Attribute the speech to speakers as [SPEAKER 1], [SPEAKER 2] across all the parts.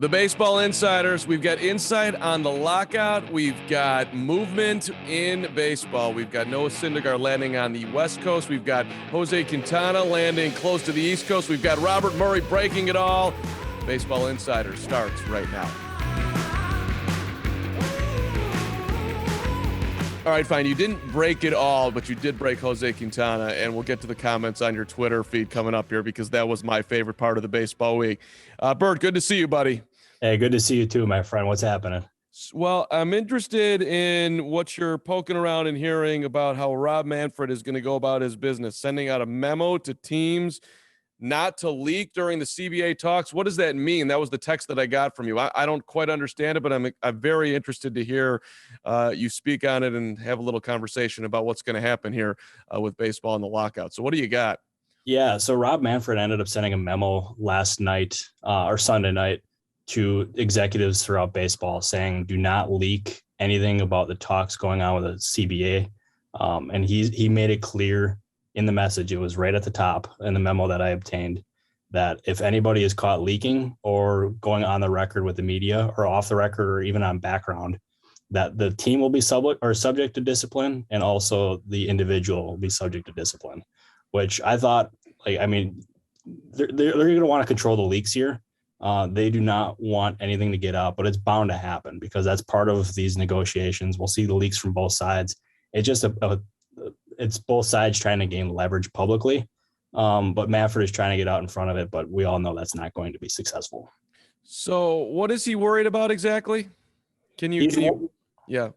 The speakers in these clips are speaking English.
[SPEAKER 1] The Baseball Insiders, we've got insight on the lockout. We've got movement in baseball. We've got Noah Syndergaard landing on the West Coast. We've got Jose Quintana landing close to the East Coast. We've got Robert Murray breaking it all. Baseball Insider starts right now. All right, fine. You didn't break it all, but you did break Jose Quintana, and we'll get to the comments on your Twitter feed coming up here because that was my favorite part of the baseball week. Bert, good to see you, buddy.
[SPEAKER 2] Hey, good to see you too, my friend. What's happening?
[SPEAKER 1] Well, I'm interested in what you're poking around and hearing about how Rob Manfred is going to go about his business, sending out a memo to teams not to leak during the CBA talks. What does that mean? That was the text that I got from you. I don't quite understand it, but I'm very interested to hear you speak on it and have a little conversation about what's going to happen here with baseball and the lockout. So what do you got?
[SPEAKER 2] Yeah, so Rob Manfred ended up sending a memo last night or Sunday night to executives throughout baseball saying, do not leak anything about the talks going on with the CBA. And he made it clear in the message, it was right at the top in the memo that I obtained, that if anybody is caught leaking or going on the record with the media or off the record or even on background, that the team will be subject to discipline, and also the individual will be subject to discipline, which I thought, they're going to want to control the leaks here. They do not want anything to get out, but it's bound to happen because that's part of these negotiations. We'll see the leaks from both sides. It's just it's both sides trying to gain leverage publicly. But Manfred is trying to get out in front of it, but we all know that's not going to be successful.
[SPEAKER 1] So what is he worried about exactly? Yeah.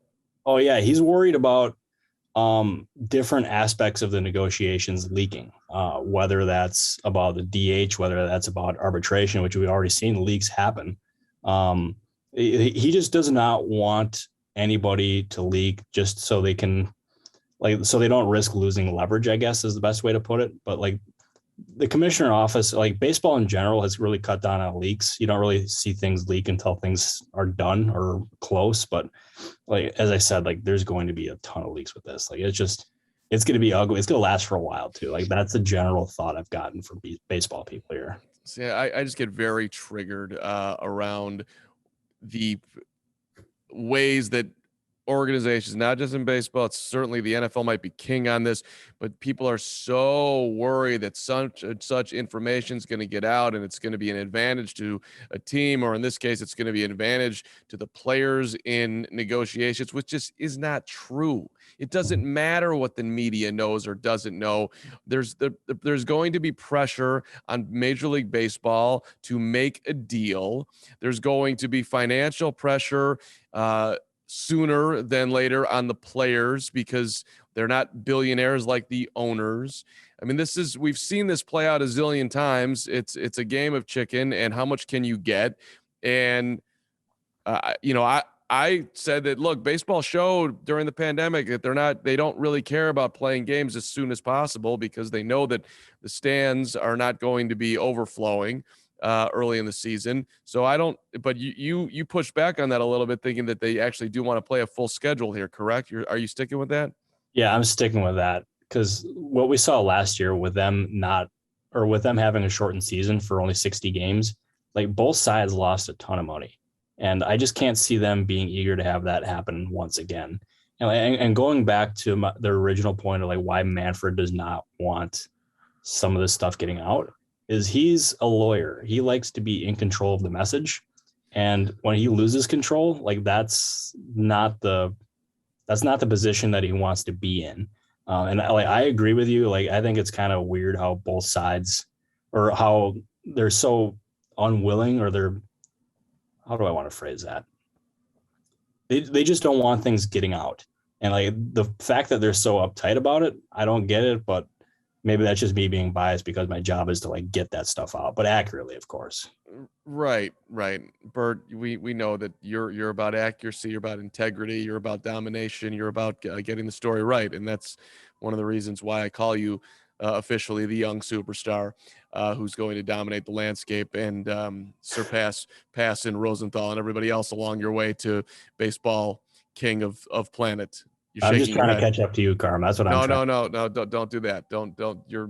[SPEAKER 2] Oh yeah. He's worried about different aspects of the negotiations leaking, whether that's about the DH, whether that's about arbitration, which we've already seen leaks happen. He just does not want anybody to leak just so they can, so they don't risk losing leverage, I guess is the best way to put it. But the commissioner office, baseball in general, has really cut down on leaks. You don't really see things leak until things are done or close. But as I said, there's going to be a ton of leaks with this. It's going to be ugly. It's going to last for a while too. That's the general thought I've gotten from baseball people here.
[SPEAKER 1] See, I just get very triggered around the ways that organizations, not just in baseball, it's certainly the NFL might be king on this, but people are so worried that such information is going to get out and it's going to be an advantage to a team, or in this case, it's going to be an advantage to the players in negotiations, which just is not true. It doesn't matter what the media knows or doesn't know. There's going to be pressure on Major League Baseball to make a deal. There's going to be financial pressure, sooner than later on the players because they're not billionaires like the owners. I mean, we've seen this play out a zillion times. It's a game of chicken and how much can you get? And, I said that, look, baseball showed during the pandemic that they don't really care about playing games as soon as possible because they know that the stands are not going to be overflowing early in the season. So but you push back on that a little bit, thinking that they actually do want to play a full schedule here, correct? Are you sticking with that?
[SPEAKER 2] Yeah, I'm sticking with that because what we saw last year with them having a shortened season for only 60 games, both sides lost a ton of money. And I just can't see them being eager to have that happen once again. And going back to the original point of why Manfred does not want some of this stuff getting out, is he's a lawyer. He likes to be in control of the message. And when he loses control, that's not the position that he wants to be in. And I agree with you. I think it's kind of weird how both sides, or how they're so unwilling, or how do I want to phrase that? They just don't want things getting out. And the fact that they're so uptight about it, I don't get it, but maybe that's just me being biased because my job is to get that stuff out, but accurately, of course.
[SPEAKER 1] Right. Bert, we know that you're about accuracy, you're about integrity, you're about domination, you're about getting the story right. And that's one of the reasons why I call you officially the young superstar who's going to dominate the landscape and surpass Passan, Rosenthal, and everybody else along your way to baseball king of planet
[SPEAKER 2] I'm just trying to catch up to you, Carm. That's what I'm trying.
[SPEAKER 1] No. Don't do that. Don't.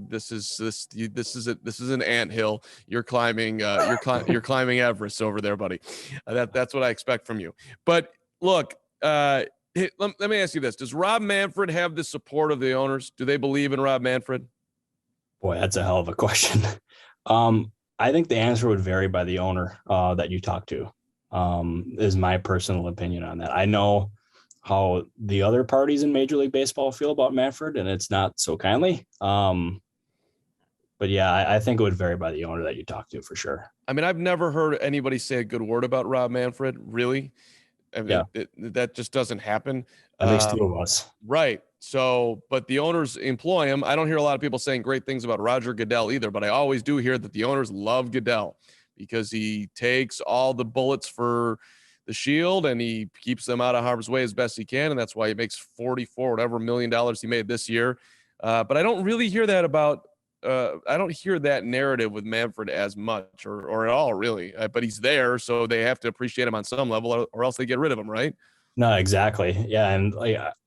[SPEAKER 1] This is an anthill. You're climbing. You're climbing Everest over there, buddy. That's what I expect from you. But look, let me ask you this: does Rob Manfred have the support of the owners? Do they believe in Rob Manfred?
[SPEAKER 2] Boy, that's a hell of a question. I think the answer would vary by the owner that you talk to. Is my personal opinion on that. I know how the other parties in Major League Baseball feel about Manfred, and it's not so kindly. But yeah, I think it would vary by the owner that you talk to for sure.
[SPEAKER 1] I mean, I've never heard anybody say a good word about Rob Manfred, really. I mean, that just doesn't happen.
[SPEAKER 2] That makes two of us.
[SPEAKER 1] Right. So, but the owners employ him. I don't hear a lot of people saying great things about Roger Goodell either, but I always do hear that the owners love Goodell because he takes all the bullets for the shield and he keeps them out of harm's way as best he can. And that's why he makes $44 million he made this year. But I don't really hear that about, I don't hear that narrative with Manfred as much or at all, really. But he's there, so they have to appreciate him on some level or else they get rid of him, right?
[SPEAKER 2] No, exactly. Yeah. And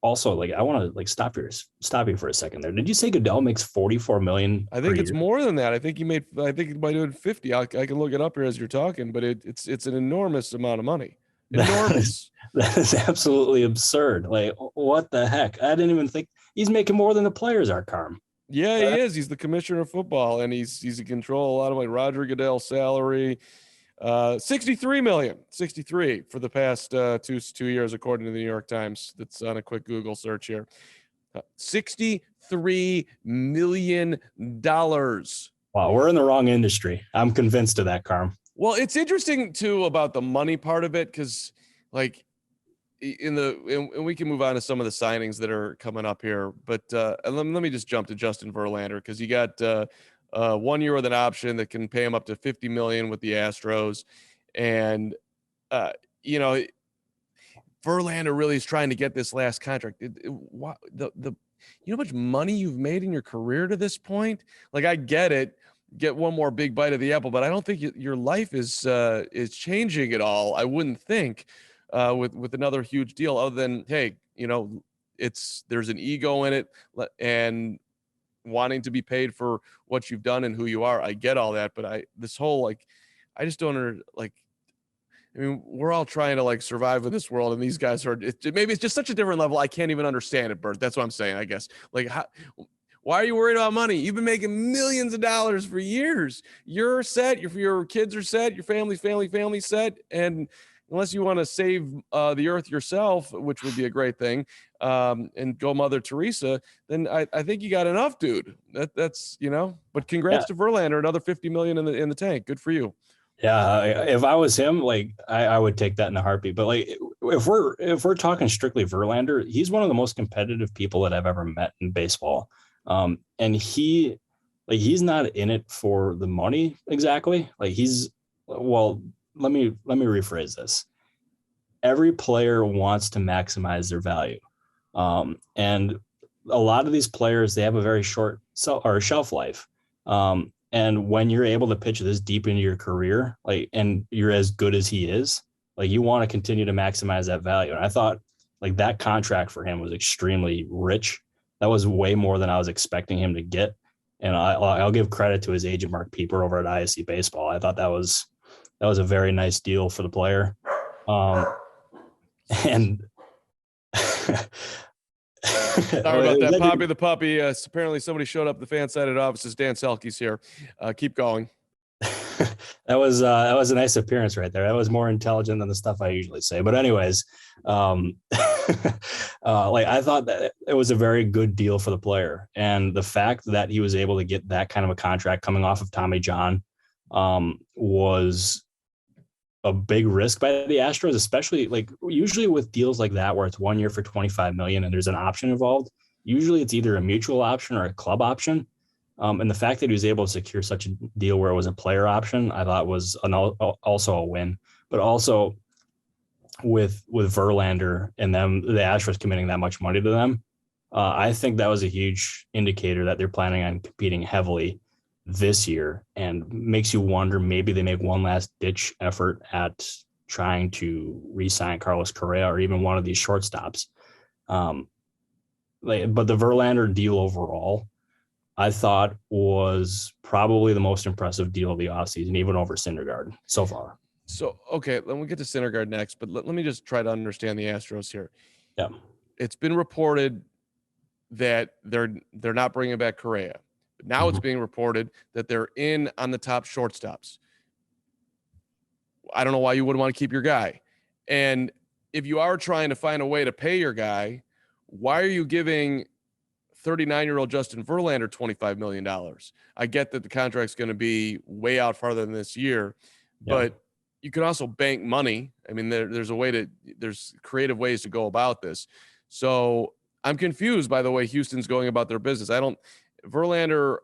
[SPEAKER 2] also I want to stop you for a second there. Did you say Goodell makes $44 million?
[SPEAKER 1] I think it's more than that. I think he might do 50. I can look it up here as you're talking, but it's an enormous amount of money. Enormous.
[SPEAKER 2] That is absolutely absurd. Like, what the heck? I didn't even think he's making more than the players are, Carm.
[SPEAKER 1] Yeah, he is. He's the commissioner of football, and he's in control a lot of Roger Goodell's salary. 63 million, 63 for the past 2 years, according to the New York Times. That's on a quick Google search here. $63 million.
[SPEAKER 2] Wow, we're in the wrong industry. I'm convinced of that, Carm.
[SPEAKER 1] Well, it's interesting too about the money part of it, because and we can move on to some of the signings that are coming up here. But let me just jump to Justin Verlander, because you got 1 year with an option that can pay him up to $50 million with the Astros, and Verlander really is trying to get this last contract. You know how much money you've made in your career to this point? Like, I get it. Get one more big bite of the apple, but I don't think your life is changing at all. I wouldn't think with another huge deal, other than, hey, there's an ego in it and wanting to be paid for what you've done and who you are. I get all that, but I just don't we're all trying to survive in this world, and these guys maybe it's just such a different level. I can't even understand it, Bert. That's what I'm saying, I guess. Why are you worried about money? You've been making millions of dollars for years. You're set. Your kids are set. Your family's set. And unless you want to save the earth yourself, which would be a great thing, and go Mother Teresa, then I think you got enough, dude. That's But congrats to Verlander, another $50 million in the tank. Good for you.
[SPEAKER 2] Yeah, if I was him, I would take that in a heartbeat. But if we're talking strictly Verlander, he's one of the most competitive people that I've ever met in baseball. And he's not in it for the money exactly. Let me rephrase this. Every player wants to maximize their value. And a lot of these players, they have a very short shelf life. And when you're able to pitch this deep into your career, and you're as good as he is, you want to continue to maximize that value. And I thought that contract for him was extremely rich. That was way more than I was expecting him to get. And I'll give credit to his agent, Mark Pieper, over at ISC Baseball. I thought that was a very nice deal for the player. And
[SPEAKER 1] sorry about that, Poppy the puppy. Apparently somebody showed up at the Fansided offices. Dan Selke's here. Keep going.
[SPEAKER 2] That was a nice appearance right there. That was more intelligent than the stuff I usually say. But anyways, I thought that it was a very good deal for the player. And the fact that he was able to get that kind of a contract coming off of Tommy John was a big risk by the Astros, especially usually with deals like that, where it's 1 year for $25 million and there's an option involved. Usually it's either a mutual option or a club option. And the fact that he was able to secure such a deal where it was a player option, I thought was also a win. But also with Verlander and the Astros committing that much money to them, I think that was a huge indicator that they're planning on competing heavily this year, and makes you wonder, maybe they make one last ditch effort at trying to re-sign Carlos Correa or even one of these shortstops. but the Verlander deal overall, I thought was probably the most impressive deal of the offseason, even over Syndergaard so far.
[SPEAKER 1] So, okay, let me get to Syndergaard next, but let me just try to understand the Astros here.
[SPEAKER 2] Yeah.
[SPEAKER 1] It's been reported that they're not bringing back Correa. But now it's being reported that they're in on the top shortstops. I don't know why you wouldn't want to keep your guy. And if you are trying to find a way to pay your guy, why are you giving 39-year-old Justin Verlander $25 million? I get that the contract's going to be way out farther than this year, but you can also bank money. I mean, there's creative ways to go about this. So I'm confused by the way Houston's going about their business. Verlander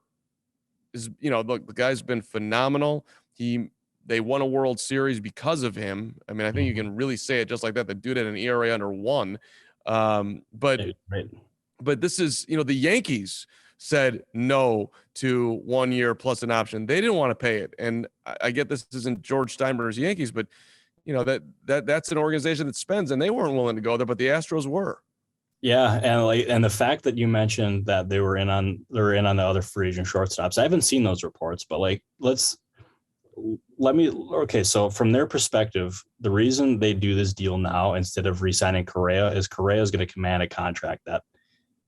[SPEAKER 1] is, look, the guy's been phenomenal. They won a World Series because of him. I mean, I think you can really say it just like that. The dude had an ERA under 1. But this is, the Yankees said no to 1 year plus an option. They didn't want to pay it. And I get this isn't George Steinbrenner's Yankees, but that's an organization that spends, and they weren't willing to go there, but the Astros were.
[SPEAKER 2] Yeah, and the fact that you mentioned that they're in on the other free agent shortstops, I haven't seen those reports, but so from their perspective, the reason they do this deal now instead of re-signing Correa is going to command a contract that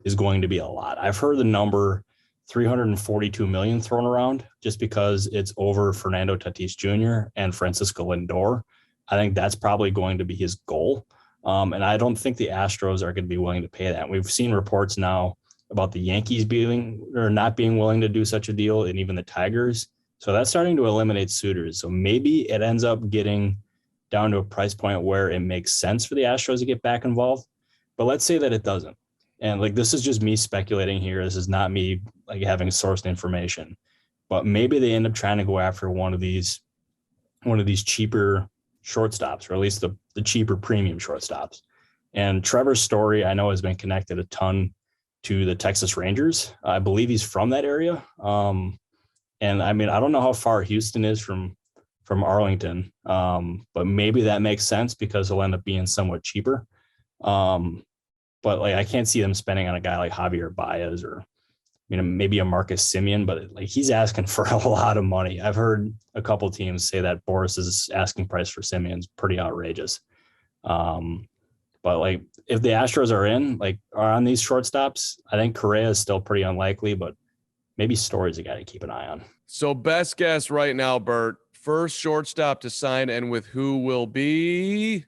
[SPEAKER 2] is going to be a lot. I've heard the number $342 million thrown around just because it's over Fernando Tatis Jr. and Francisco Lindor. I think that's probably going to be his goal. And I don't think the Astros are going to be willing to pay that. We've seen reports now about the Yankees not being willing to do such a deal, and even the Tigers. So that's starting to eliminate suitors. So maybe it ends up getting down to a price point where it makes sense for the Astros to get back involved. But let's say that it doesn't. And this is just me speculating here. This is not me having sourced information, but maybe they end up trying to go after one of these cheaper shortstops, or at least the cheaper premium shortstops. And Trevor's story, I know, has been connected a ton to the Texas Rangers. I believe he's from that area. And I mean, I don't know how far Houston is from Arlington, but maybe that makes sense because he'll end up being somewhat cheaper. But I can't see them spending on a guy like Javier Baez or, maybe a Marcus Semien, but he's asking for a lot of money. I've heard a couple teams say that Boris's asking price for Semien is pretty outrageous. But if the Astros are on these shortstops, I think Correa is still pretty unlikely, but maybe Story's a guy to keep an eye on.
[SPEAKER 1] So best guess right now, Bert, first shortstop to sign and with who will be?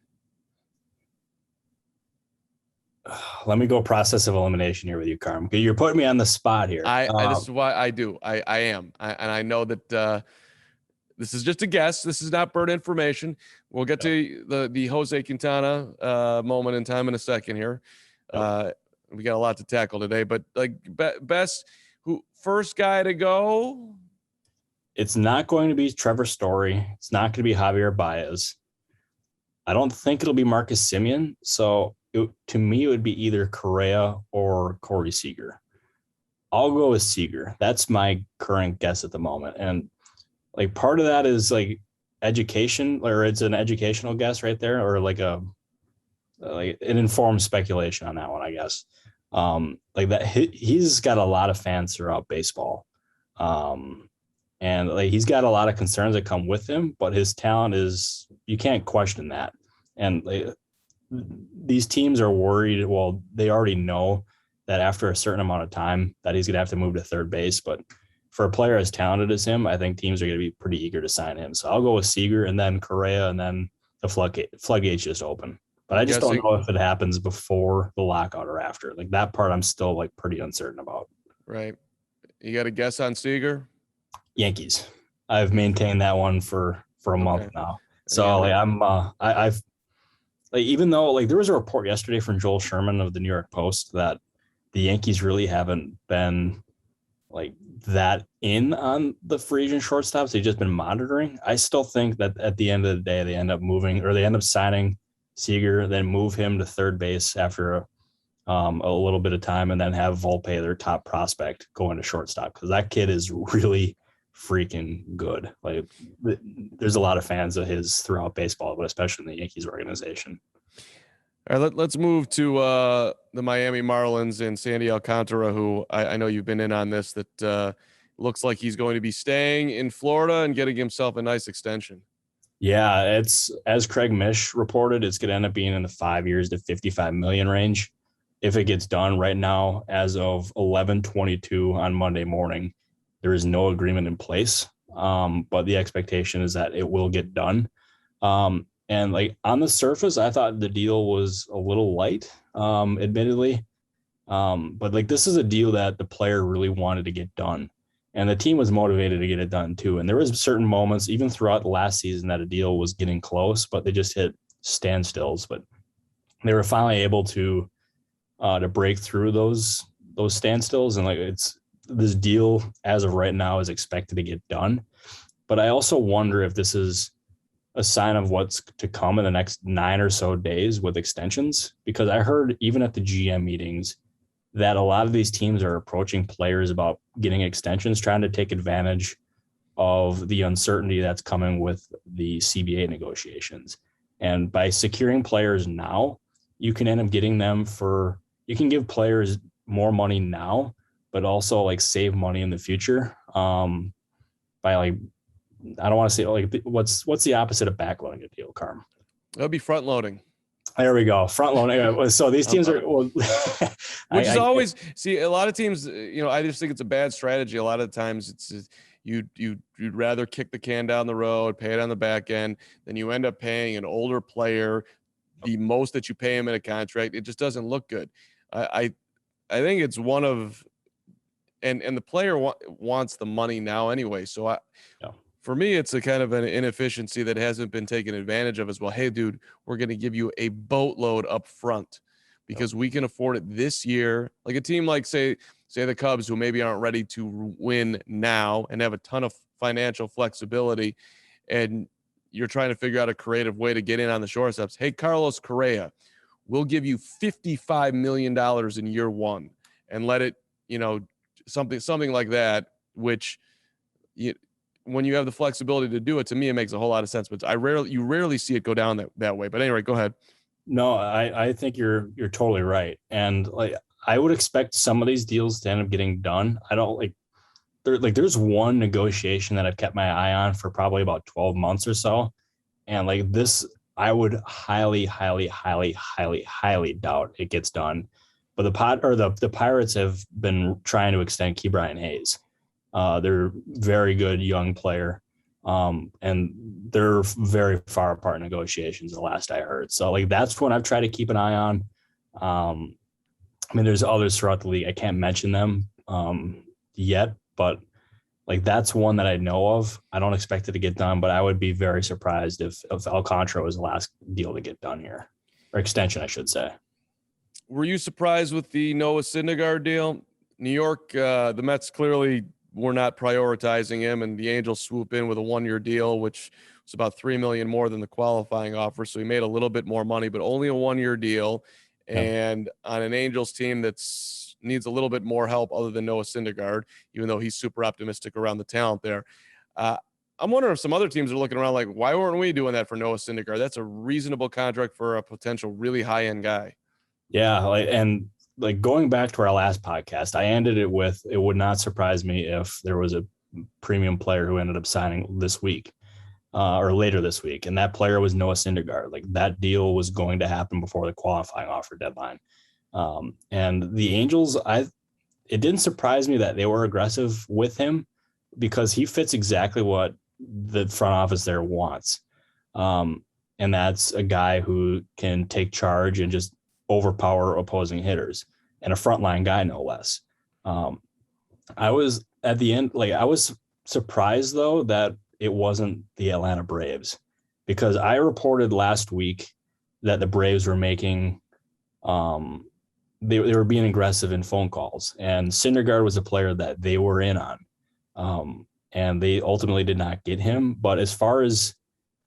[SPEAKER 2] Let me go process of elimination here with you, Carm. You're putting me on the spot here.
[SPEAKER 1] This is why I do. I am. And I know that this is just a guess. This is not Bert information. We'll get to the Jose Quintana moment in time in a second here. We got a lot to tackle today, but best first guy to go.
[SPEAKER 2] It's not going to be Trevor Story. It's not going to be Javier Baez. I don't think it'll be Marcus Semien. So to me, it would be either Correa or Corey Seager. I'll go with Seager. That's my current guess at the moment. And part of that is education, or it's an educational guess right there, or an informed speculation on that one, I guess. That he's got a lot of fans throughout baseball. And he's got a lot of concerns that come with him, but his talent is, you can't question that. And these teams are worried. Well, they already know that after a certain amount of time that he's going to have to move to third base. But for a player as talented as him, I think teams are going to be pretty eager to sign him. So I'll go with Seager and then Correa, and then the floodgates just open. But I just don't know if it happens before the lockout or after. That part I'm still pretty uncertain about.
[SPEAKER 1] Right. You got a guess on Seager?
[SPEAKER 2] Yankees. I've maintained that one for a month now. So I've even though there was a report yesterday from Joel Sherman of the New York Post that the Yankees really haven't been that in on the free agent shortstops. They've just been monitoring. I still think that at the end of the day, they end up signing Seager, then move him to third base after a little bit of time, and then have Volpe, their top prospect, go into shortstop, because that kid is really freaking good. There's a lot of fans of his throughout baseball, but especially in the Yankees organization.
[SPEAKER 1] All right, let's move to the Miami Marlins and Sandy Alcantara, who I know you've been in on this, that looks like he's going to be staying in Florida and getting himself a nice extension.
[SPEAKER 2] Yeah, it's as Craig Mish reported, it's going to end up being in the 5 years to 55 million range if it gets done. Right now, as of 11:22 on Monday morning, there is no agreement in place, but the expectation is that it will get done. And like on the surface, I thought the deal was a little light, admittedly. But like this is a deal that the player really wanted to get done. And the team was motivated to get it done too. And there was certain moments, even throughout the last season, that a deal was getting close, but they just hit standstills. But they were finally able to break through those standstills. And like this deal as of right now is expected to get done. But I also wonder if this is a sign of what's to come in the next 9 or so days with extensions, because I heard even at the GM meetings that a lot of these teams are approaching players about getting extensions, trying to take advantage of the uncertainty that's coming with the CBA negotiations. And by securing players now, you can end up getting them you can give players more money now, but also like save money in the future by like, I don't want to say like what's the opposite of backloading a deal, Carm?
[SPEAKER 1] That'll be front loading.
[SPEAKER 2] There we go. Front loading. So these teams are, well,
[SPEAKER 1] which is always see a lot of teams, I just think it's a bad strategy. A lot of times it's you'd rather kick the can down the road, pay it on the back end, than you end up paying an older player the most that you pay him in a contract. It just doesn't look good. I think it's one of, and the player wants the money now anyway. So for me, it's a kind of an inefficiency that hasn't been taken advantage of as well. Hey, dude, we're going to give you a boatload up front because we can afford it this year. Like a team like, say the Cubs, who maybe aren't ready to win now and have a ton of financial flexibility, and you're trying to figure out a creative way to get in on the shortstops. Hey, Carlos Correa, we'll give you $55 million in year one and let it, something like that, which when you have the flexibility to do it, to me, it makes a whole lot of sense, but you rarely see it go down that way. But anyway, go ahead.
[SPEAKER 2] No, I think you're totally right. And like, I would expect some of these deals to end up getting done. I don't there's one negotiation that I've kept my eye on for probably about 12 months or so. And like this, I would highly, highly, highly, highly, highly doubt it gets done. But the Pirates have been trying to extend Ke'Bryan Hayes. They're very good young player. And they're very far apart in negotiations, the last I heard. So like, that's one I've tried to keep an eye on. I mean, there's others throughout the league. I can't mention them yet, but like, that's one that I know of. I don't expect it to get done, but I would be very surprised if Alcantara was the last deal to get done here, or extension, I should say.
[SPEAKER 1] Were you surprised with the Noah Syndergaard deal? New York, the Mets clearly were not prioritizing him, and the Angels swoop in with a 1-year deal, which was about $3 million more than the qualifying offer. So he made a little bit more money, but only a 1-year deal. And on an Angels team that's needs a little bit more help other than Noah Syndergaard, even though he's super optimistic around the talent there. I'm wondering if some other teams are looking around like, why weren't we doing that for Noah Syndergaard? That's a reasonable contract for a potential really high-end guy.
[SPEAKER 2] Yeah, like going back to our last podcast, I ended it with, it would not surprise me if there was a premium player who ended up signing this week or later this week. And that player was Noah Syndergaard. Like that deal was going to happen before the qualifying offer deadline. And the Angels, it didn't surprise me that they were aggressive with him because he fits exactly what the front office there wants. And that's a guy who can take charge and just overpower opposing hitters, and a frontline guy, no less. I was at the end, I was surprised though that it wasn't the Atlanta Braves, because I reported last week that the Braves were making, they were being aggressive in phone calls, and Syndergaard was a player that they were in on, and they ultimately did not get him. But as far as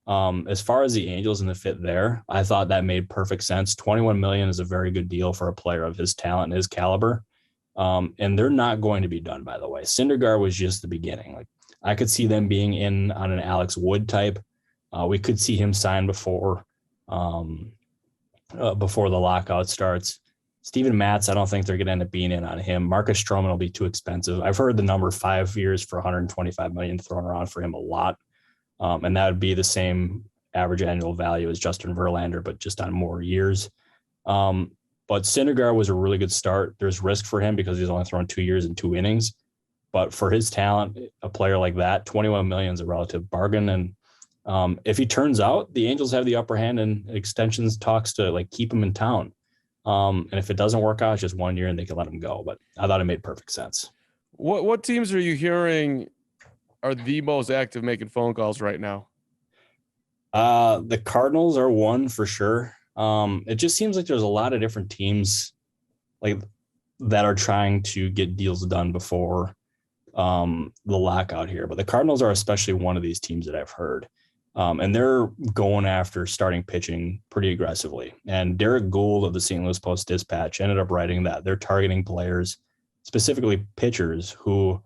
[SPEAKER 2] the Angels and the fit there, I thought that made perfect sense. $21 million is a very good deal for a player of his talent and his caliber. And they're not going to be done, by the way. Syndergaard was just the beginning. Like I could see them being in on an Alex Wood type. We could see him sign before before the lockout starts. Steven Matz, I don't think they're going to end up being in on him. Marcus Stroman will be too expensive. I've heard the number 5 years for $125 million thrown around for him a lot. And that would be the same average annual value as Justin Verlander, but just on more years. But Syndergaard was a really good start. There's risk for him because he's only thrown 2 years and 2 innings. But for his talent, a player like that, $21 million is a relative bargain. And if he turns out, the Angels have the upper hand in extensions talks to like keep him in town. And if it doesn't work out, it's just 1 year and they can let him go. But I thought it made perfect sense.
[SPEAKER 1] What teams are you hearing are the most active making phone calls right now?
[SPEAKER 2] The Cardinals are one for sure. It just seems like there's a lot of different teams like that are trying to get deals done before the lockout here. But the Cardinals are especially one of these teams that I've heard. And they're going after starting pitching pretty aggressively. And Derek Gould of the St. Louis Post-Dispatch ended up writing that they're targeting players, specifically pitchers who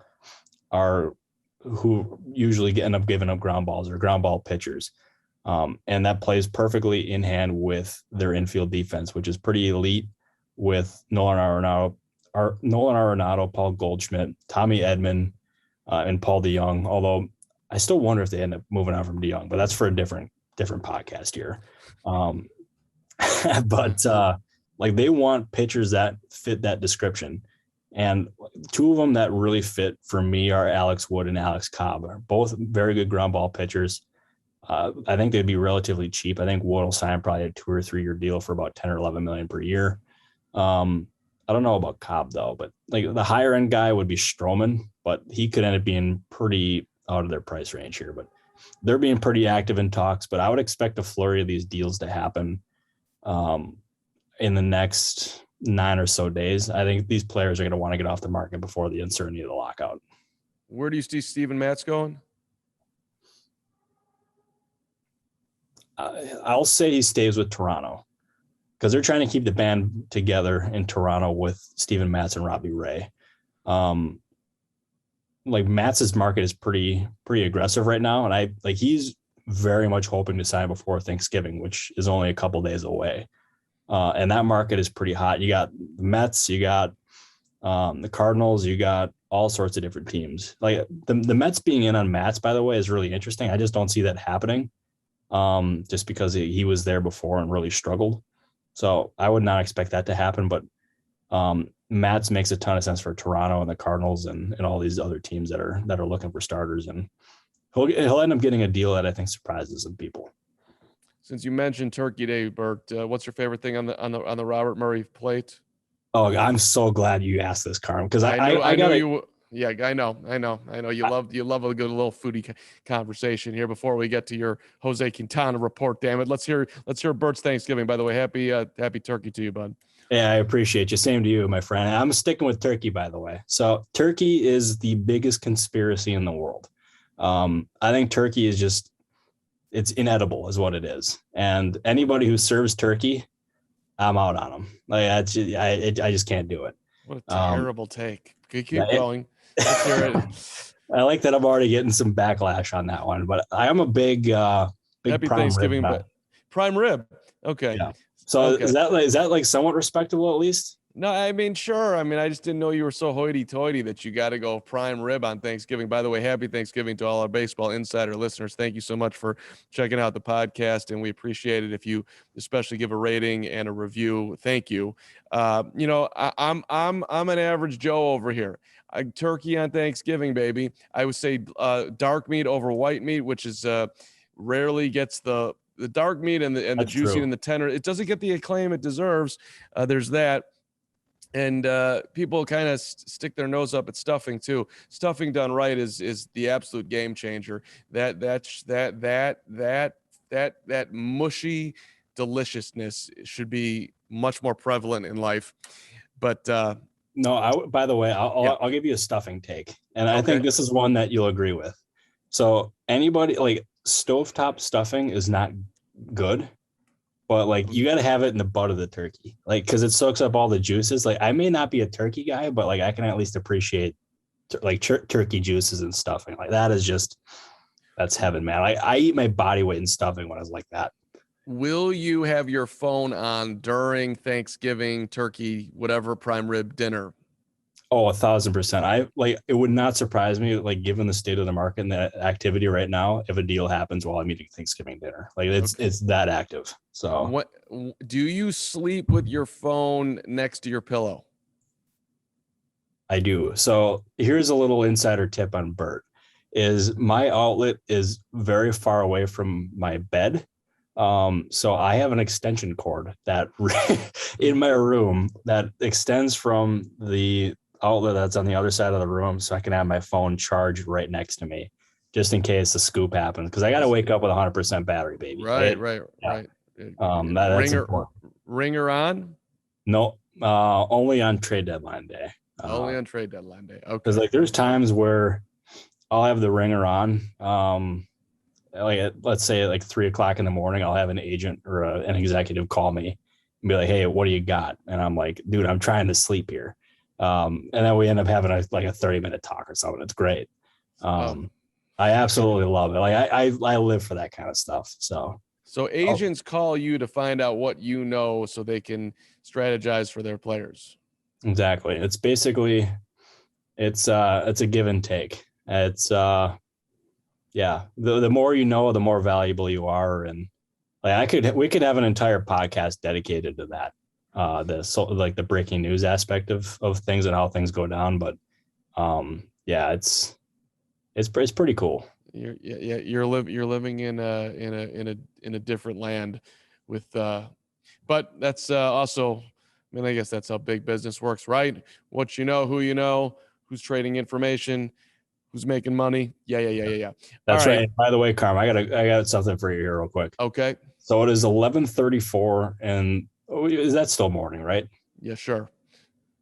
[SPEAKER 2] usually end up giving up ground balls or ground ball pitchers. And that plays perfectly in hand with their infield defense, which is pretty elite with Nolan Arenado, Paul Goldschmidt, Tommy Edman, and Paul DeYoung, although I still wonder if they end up moving on from DeYoung, but that's for a different podcast here. But like they want pitchers that fit that description. And two of them that really fit for me are Alex Wood and Alex Cobb. Are both very good ground ball pitchers. I think they'd be relatively cheap. I think Wood will sign probably a 2 or 3 year deal for about 10 or 11 million per year. I don't know about Cobb though, but like the higher end guy would be Stroman, but he could end up being pretty out of their price range here. But they're being pretty active in talks, but I would expect a flurry of these deals to happen in the next 9 or so days. I think these players are going to want to get off the market before the uncertainty of the lockout.
[SPEAKER 1] Where do you see Steven Matz going?
[SPEAKER 2] I'll say he stays with Toronto because they're trying to keep the band together in Toronto with Steven Matz and Robbie Ray. Like Matz's market is pretty aggressive right now. And he's very much hoping to sign before Thanksgiving, which is only a couple days away. And that market is pretty hot. You got the Mets, you got the Cardinals, you got all sorts of different teams. Like the Mets being in on Matz, by the way, is really interesting. I just don't see that happening just because he was there before and really struggled. So I would not expect that to happen, but Matz makes a ton of sense for Toronto and the Cardinals and all these other teams that are looking for starters. And he'll end up getting a deal that I think surprises some people.
[SPEAKER 1] Since you mentioned Turkey Day, Bert, what's your favorite thing on the Robert Murray plate?
[SPEAKER 2] Oh, I'm so glad you asked this, Carm, because
[SPEAKER 1] I know you. Yeah, I know. You love a good little foodie conversation here before we get to your Jose Quintana report. Damn it, let's hear Bert's Thanksgiving. By the way, happy turkey to you, bud.
[SPEAKER 2] Yeah, I appreciate you. Same to you, my friend. I'm sticking with turkey, by the way. So turkey is the biggest conspiracy in the world. I think turkey is just, it's inedible is what it is. And anybody who serves turkey, I'm out on them. Like I just can't do it. What
[SPEAKER 1] a terrible take. Keep going. Let's hear it.
[SPEAKER 2] I like that I'm already getting some backlash on that one, but I am a big
[SPEAKER 1] happy
[SPEAKER 2] prime
[SPEAKER 1] Thanksgiving,
[SPEAKER 2] rib
[SPEAKER 1] but prime rib. Okay.
[SPEAKER 2] Yeah. So okay. Is that like somewhat respectable at least?
[SPEAKER 1] No, I mean, sure. I mean, I just didn't know you were so hoity-toity that you got to go prime rib on Thanksgiving. By the way, happy Thanksgiving to all our Baseball Insider listeners. Thank you so much for checking out the podcast, and we appreciate it if you especially give a rating and a review. Thank you. I'm an average Joe over here. Turkey on Thanksgiving, baby. I would say dark meat over white meat, which is rarely gets the dark meat and the juicy true. And the tender. It doesn't get the acclaim it deserves. There's that. And people kind of stick their nose up at stuffing too. Stuffing done right is the absolute game changer. That mushy deliciousness should be much more prevalent in life. But
[SPEAKER 2] no, by the way, I'll give you a stuffing take, and I think this is one that you'll agree with. So anybody like stovetop stuffing is not good. But like you got to have it in the butt of the turkey, like because it soaks up all the juices. Like I may not be a turkey guy, but like I can at least appreciate turkey juices and stuffing. Like that is just that's heaven, man. I eat my body weight in stuffing when I was like that.
[SPEAKER 1] Will you have your phone on during Thanksgiving, turkey, whatever prime rib dinner?
[SPEAKER 2] Oh, 1,000%. It would not surprise me, like given the state of the market and the activity right now, if a deal happens while I'm eating Thanksgiving dinner. Like it's that active. So
[SPEAKER 1] what do you sleep with your phone next to your pillow?
[SPEAKER 2] I do. So here's a little insider tip on Bert is my outlet is very far away from my bed. So I have an extension cord that in my room that extends from the outlet that's on the other side of the room, so I can have my phone charged right next to me, just in case the scoop happens. Because I got to wake up with 100% battery, baby.
[SPEAKER 1] Right.
[SPEAKER 2] That's important.
[SPEAKER 1] Ringer on?
[SPEAKER 2] No, only on trade deadline day.
[SPEAKER 1] Only on trade deadline day. Okay.
[SPEAKER 2] Because like there's times where I'll have the ringer on. Like let's say at like 3:00 in the morning, I'll have an agent or an executive call me and be like, "Hey, what do you got?" And I'm like, "Dude, I'm trying to sleep here." And then we end up having a 30-minute talk or something. It's great. I absolutely love it. Like I live for that kind of stuff. So
[SPEAKER 1] agents call you to find out what you know so they can strategize for their players.
[SPEAKER 2] Exactly. It's basically it's a give and take. It's yeah, the more you know, the more valuable you are. And like we could have an entire podcast dedicated to that. The breaking news aspect of things and how things go down. But yeah, it's pretty cool.
[SPEAKER 1] You're living in a different land with but that's also, I mean, I guess that's how big business works, right? What you know, who you know, who's trading information, who's making money. Yeah.
[SPEAKER 2] That's right. By the way, Carm, I got something for you here real quick.
[SPEAKER 1] Okay.
[SPEAKER 2] So it is 11:34 and is that still morning, right?
[SPEAKER 1] Yeah, sure.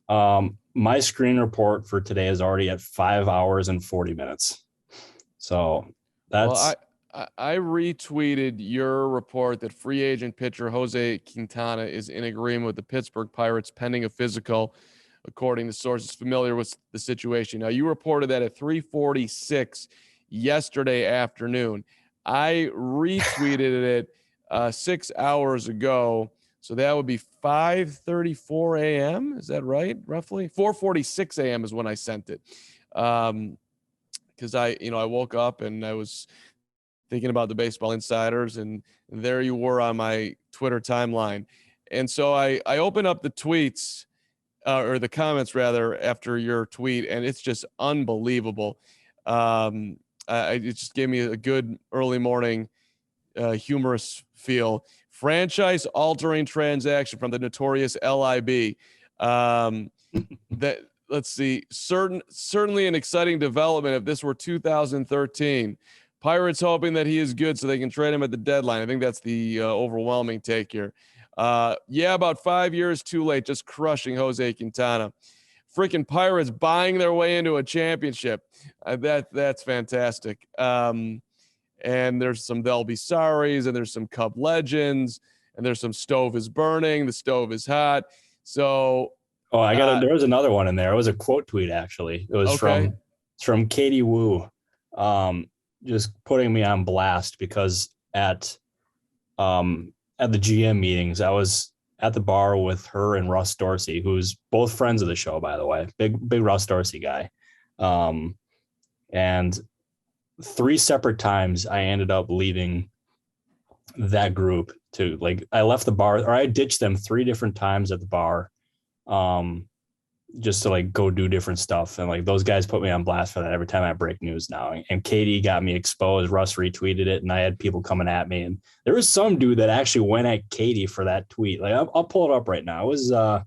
[SPEAKER 2] My screen report for today is already at 5 hours and 40 minutes. So that's
[SPEAKER 1] I retweeted your report that free agent pitcher Jose Quintana is in agreement with the Pittsburgh Pirates pending a physical, according to sources familiar with the situation. Now, you reported that at 3:46 yesterday afternoon. I retweeted it 6 hours ago. So that would be 5:34 a.m. Is that right? Roughly 4:46 a.m. is when I sent it. Because I woke up and I was thinking about the Baseball Insiders, and there you were on my Twitter timeline. And so I opened up the tweets or the comments rather after your tweet, and it's just unbelievable. It just gave me a good early morning humorous feel. Franchise altering transaction from the notorious LIB. That let's see, certainly an exciting development if this were 2013. Pirates hoping that he is good so they can trade him at the deadline. I think that's the overwhelming take here. About 5 years too late, just crushing Jose Quintana. Freaking Pirates buying their way into a championship. That's fantastic. And there's some they'll be sorries, and there's some Cub legends, and there's some stove is burning, the stove is hot. So
[SPEAKER 2] there was another one in there. It was a quote tweet actually. It was from Katie Wu. Just putting me on blast because at the GM meetings, I was at the bar with her and Russ Dorsey, who's both friends of the show, by the way, big Russ Dorsey guy. And 3 separate times I ended up leaving that group to I left the bar, or I ditched them 3 different times at the bar. Just to go do different stuff. And those guys put me on blast for that every time I break news now. And Katie got me exposed. Russ retweeted it and I had people coming at me. And there was some dude that actually went at Katie for that tweet. I'll pull it up right now. It was the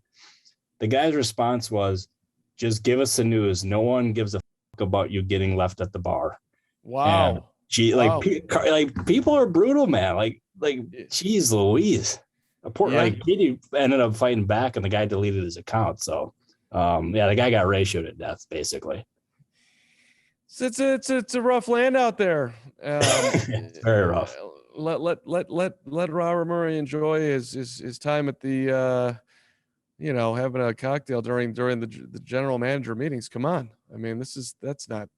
[SPEAKER 2] guy's response was, just give us the news. No one gives a fuck about you getting left at the bar.
[SPEAKER 1] Wow.
[SPEAKER 2] And people are brutal, man. Geez Louise. Katie ended up fighting back and the guy deleted his account. So the guy got ratioed to death, basically.
[SPEAKER 1] It's a rough land out there.
[SPEAKER 2] It's very rough.
[SPEAKER 1] Let Robert Murray enjoy his time at the having a cocktail during the general manager meetings. Come on, I mean that's not.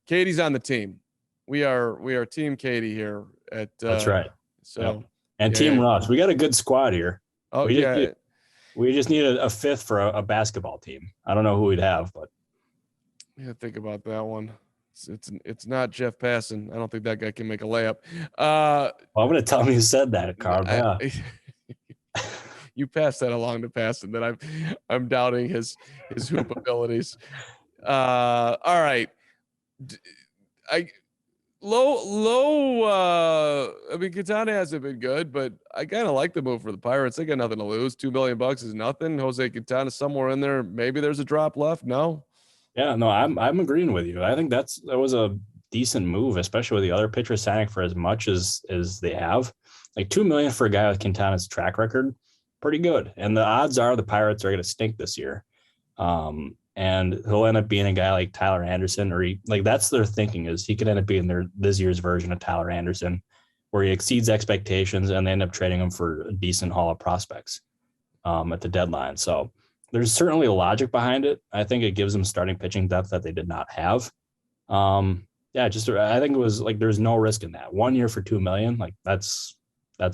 [SPEAKER 1] Katie's on the team. We are Team Katie here at.
[SPEAKER 2] That's right.
[SPEAKER 1] So
[SPEAKER 2] And Team Russ, we got a good squad here.
[SPEAKER 1] Oh,
[SPEAKER 2] We just need a fifth for a basketball team. I don't know who we'd have, but
[SPEAKER 1] yeah, think about that one. It's not Jeff Passan. I don't think that guy can make a layup. Well,
[SPEAKER 2] I'm going to tell him you said that, Carl. Yeah.
[SPEAKER 1] You passed that along to Passan that I'm doubting his hoop abilities. All right. I mean, Quintana hasn't been good, but I kind of like the move for the Pirates. They got nothing to lose. $2 million is nothing. Jose Quintana somewhere in there. Maybe there's a drop left. No.
[SPEAKER 2] Yeah, no, I'm agreeing with you. I think that was a decent move, especially with the other pitchers signing for as much as they have. Like $2 million for a guy with Quintana's track record, pretty good. And the odds are the Pirates are going to stink this year. And he'll end up being a guy like Tyler Anderson, or that's their thinking is he could end up being this year's version of Tyler Anderson, where he exceeds expectations and they end up trading him for a decent haul of prospects at the deadline. So there's certainly a logic behind it. I think it gives them starting pitching depth that they did not have. I think it was like there's no risk in that. 1 year for $2 million, like that's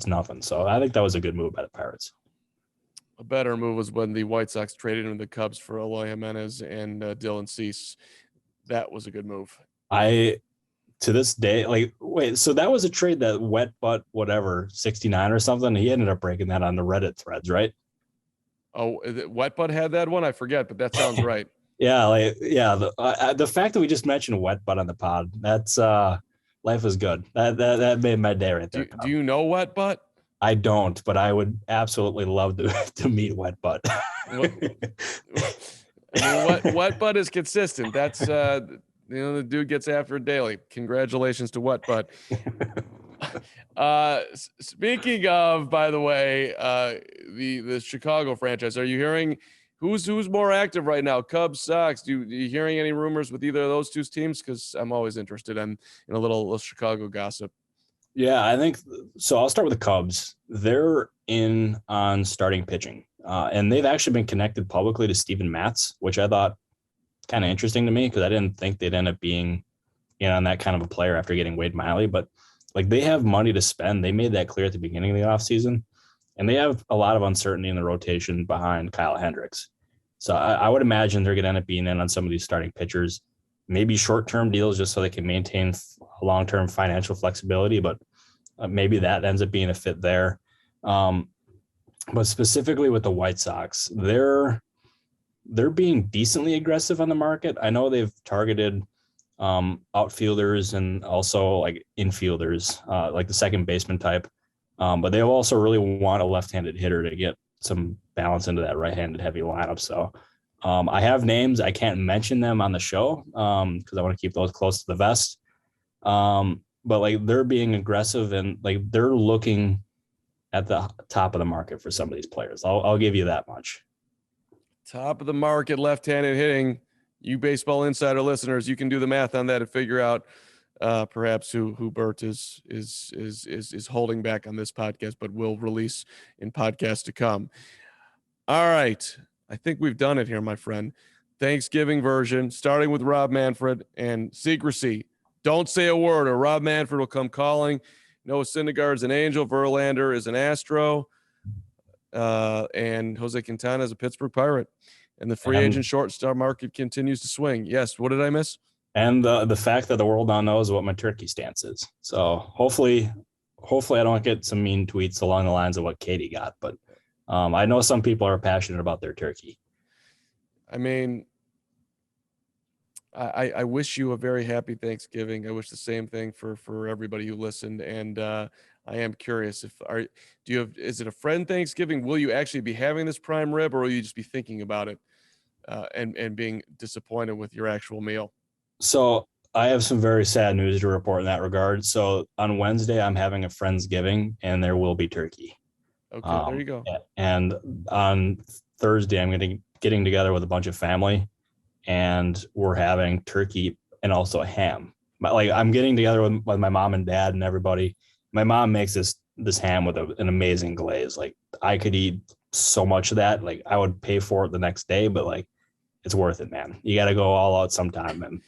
[SPEAKER 2] nothing. So I think that was a good move by the Pirates.
[SPEAKER 1] A better move was when the White Sox traded him to the Cubs for Eloy Jimenez and Dylan Cease. That was a good move.
[SPEAKER 2] To this day, so that was a trade that wet butt whatever 69 or something. He ended up breaking that on the Reddit threads, right?
[SPEAKER 1] Oh, Wet Butt had that one? I forget, but that sounds right.
[SPEAKER 2] The fact that we just mentioned Wet Butt on the pod, that's life is good. That made my day right there.
[SPEAKER 1] Do you know Wet Butt?
[SPEAKER 2] I don't, but I would absolutely love to meet Wet Butt.
[SPEAKER 1] Wet Butt is consistent. That's the dude gets after it daily. Congratulations to Wet Butt. Speaking of, by the way, the Chicago franchise, are you hearing who's more active right now? Cubs, Sox. Are you hearing any rumors with either of those two teams? Because I'm always interested in a little Chicago gossip.
[SPEAKER 2] Yeah, I think so. I'll start with the Cubs. They're in on starting pitching, and they've actually been connected publicly to Steven Matz, which I thought kind of interesting to me because I didn't think they'd end up being on that kind of a player after getting Wade Miley, but they have money to spend. They made that clear at the beginning of the offseason, and they have a lot of uncertainty in the rotation behind Kyle Hendricks. So I would imagine they're going to end up being in on some of these starting pitchers, maybe short-term deals just so they can maintain long-term financial flexibility, but maybe that ends up being a fit there. But specifically with the White Sox, they're being decently aggressive on the market. I know they've targeted outfielders and also like infielders, like the second baseman type. But they also really want a left-handed hitter to get some balance into that right-handed heavy lineup. So I have names. I can't mention them on the show because I want to keep those close to the vest. But they're being aggressive and they're looking at the top of the market for some of these players. I'll give you that much.
[SPEAKER 1] Top of the market, left-handed hitting. You baseball insider listeners, you can do the math on that and figure out perhaps who Bert is holding back on this podcast, but will release in podcasts to come. All right. I think we've done it here, my friend. Thanksgiving version, starting with Rob Manfred and secrecy. Don't say a word or Rob Manfred will come calling. Noah Syndergaard's an Angel. Verlander is an Astro. And Jose Quintana is a Pittsburgh Pirate. And the free agent shortstop market continues to swing. Yes. What did I miss?
[SPEAKER 2] And the fact that the world now knows what my turkey stance is. So hopefully I don't get some mean tweets along the lines of what Katie got. But I know some people are passionate about their turkey.
[SPEAKER 1] I mean, I wish you a very happy Thanksgiving. I wish the same thing for everybody who listened. And I am curious is it a friend Thanksgiving? Will you actually be having this prime rib, or will you just be thinking about it and being disappointed with your actual meal?
[SPEAKER 2] So I have some very sad news to report in that regard. So on Wednesday, I'm having a Friendsgiving and there will be turkey.
[SPEAKER 1] Okay, there you go.
[SPEAKER 2] And on Thursday, I'm getting together with a bunch of family and we're having turkey and also a ham. I'm getting together with my mom and dad and everybody. My mom makes this ham with an amazing glaze. I could eat so much of that. I would pay for it the next day, but it's worth it, man. You got to go all out sometime. And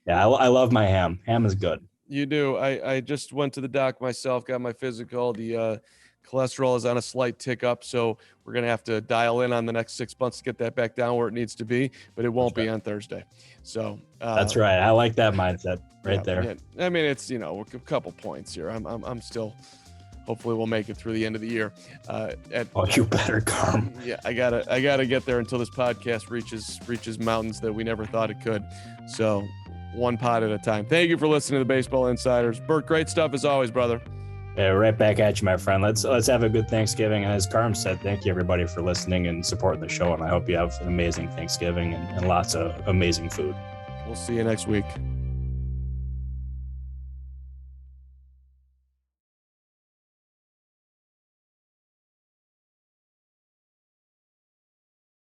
[SPEAKER 2] yeah, I love my ham. Ham is good.
[SPEAKER 1] You do. I just went to the doc myself, got my physical. The Cholesterol is on a slight tick up, so we're going to have to dial in on the next 6 months to get that back down where it needs to be, but it won't be on Thursday. So
[SPEAKER 2] that's right. I like that mindset there.
[SPEAKER 1] Yeah. I mean, it's, a couple points here. I'm still, hopefully we'll make it through the end of the year.
[SPEAKER 2] You better come.
[SPEAKER 1] Yeah, I gotta get there until this podcast reaches mountains that we never thought it could. So one pod at a time. Thank you for listening to the Baseball Insiders. Bert, great stuff as always, brother.
[SPEAKER 2] Yeah, right back at you, my friend. Let's have a good Thanksgiving. And as Carm said, thank you everybody for listening and supporting the show. And I hope you have an amazing Thanksgiving and lots of amazing food.
[SPEAKER 1] We'll see you next week.